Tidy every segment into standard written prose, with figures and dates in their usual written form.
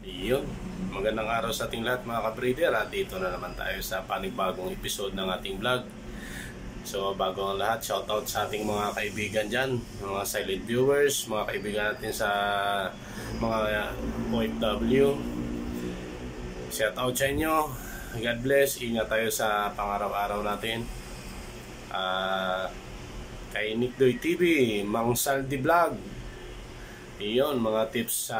Iyon, magandang araw sa ating lahat mga ka-breeder, at dito na naman tayo sa panibagong episode ng ating vlog. So bago ang lahat, shoutout sa ating mga kaibigan dyan, mga silent viewers, mga kaibigan natin sa mga OFW. Shoutout sa inyo, God bless, ingat tayo sa pangaraw-araw natin. Kay Nick Doy TV, Mang Saldi Vlog, iyon, mga tips sa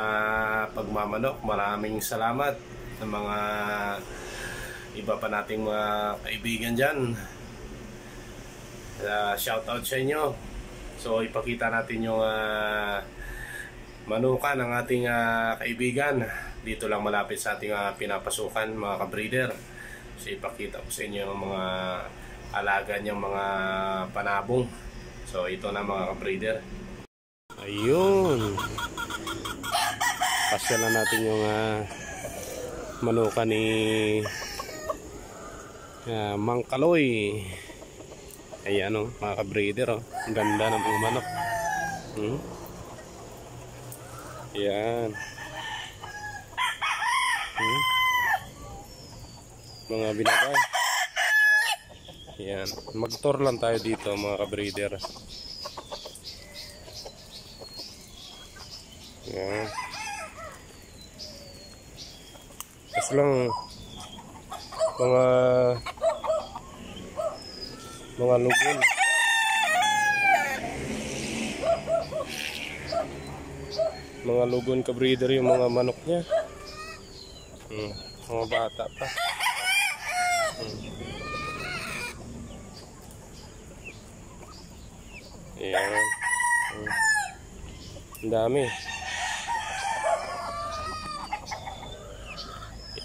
pagmamanok. Maraming salamat sa mga iba pa nating mga kaibigan dyan. Shoutout sa inyo. So ipakita natin yung manukan ng ating kaibigan. Dito lang malapit sa ating pinapasukan mga ka-breeder. So ipakita ko sa inyo yung mga alaga niyang mga panabong. So ito na mga ka-breeder. Ayun, pasyalan natin yung manukan ni Mang Kaloy. Ayan o mga ka-breeder, ang ganda ng mga manok. Ayan, mga binabay. Ayan, mag-tour lang tayo dito mga ka-breeder. Yan. Tapos lang mga lugon. Mga lugon ka-breeder yung mga manok niya. Mga bata pa. Yan. Ang dami.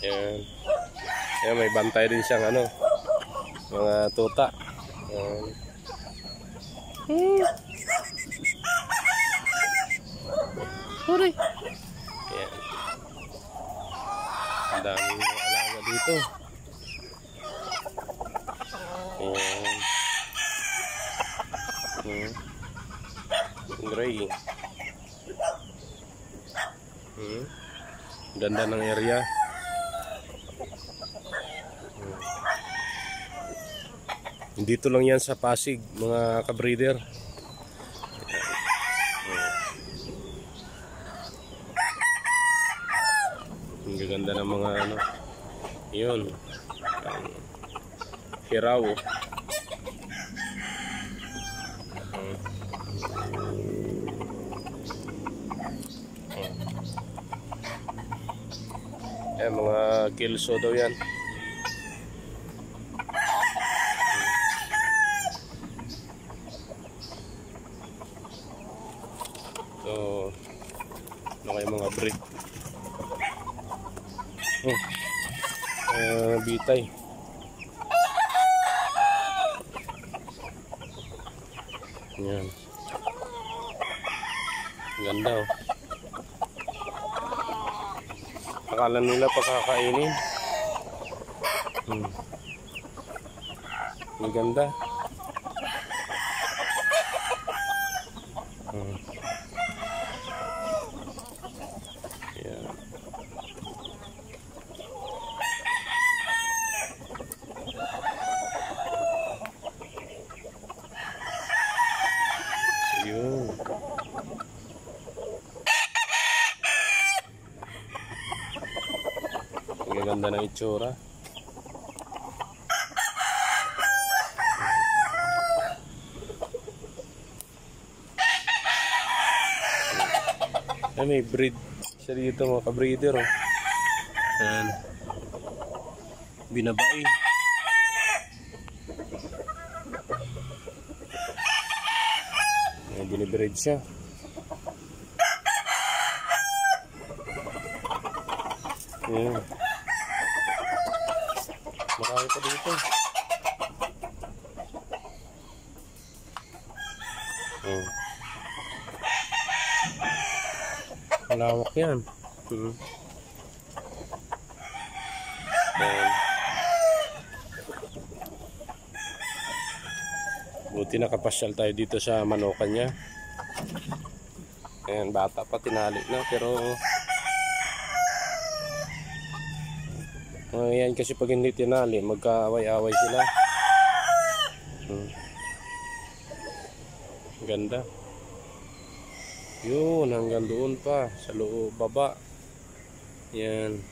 Ayan. Ayan, may bantay din siyang mga tuta. Ayan. Huri. Ayan. Ang daming mga alaga dito. Ayan. Gray. Ganda ng area. Dito lang yan sa Pasig mga ka-breeder. Ang gaganda ng mga yun, hiraw. Mga kilso daw yan. So, kayo mga breed. Bitay. Yan. Ganda oh. Akala nila pakakainin. Ang ganda. Yeah. Yun. Ang ganda ng itsura. May breed siya dito mga ka-breeder oh. Ayan. Binabae. Ayan, binibreed siya. Ayan. Marami pa dito. Ayan. Malawak yan. Buti nakapasyal tayo dito sa manukan niya. Ayan, bata pa, tinali na, pero Yan kasi pag hindi tinali, magkaaway-away sila. Ganda. Yun, hanggang doon pa sa loob baba. Yan.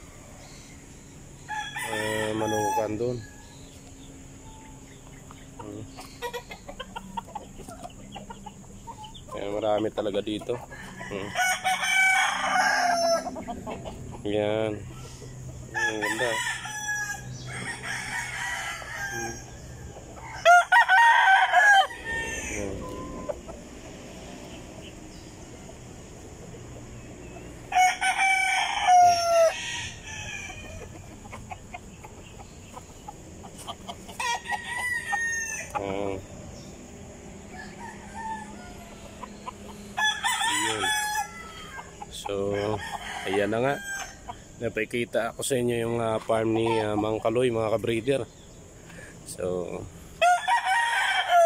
Manukan doon. Marami talaga dito. Yan. Ang ganda. Yun. So, ayan na nga. Napakita ako sa inyo yung farm ni Mang Kaloy, mga kabreeder. So,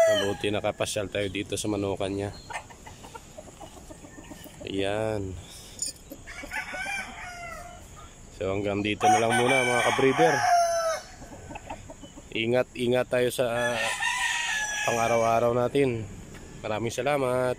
mabuti nakapasyal tayo dito sa manukan niya. Ayan. So, hanggang dito na lang muna, mga kabreeder. Ingat tayo sa pang-araw-araw natin. Maraming salamat.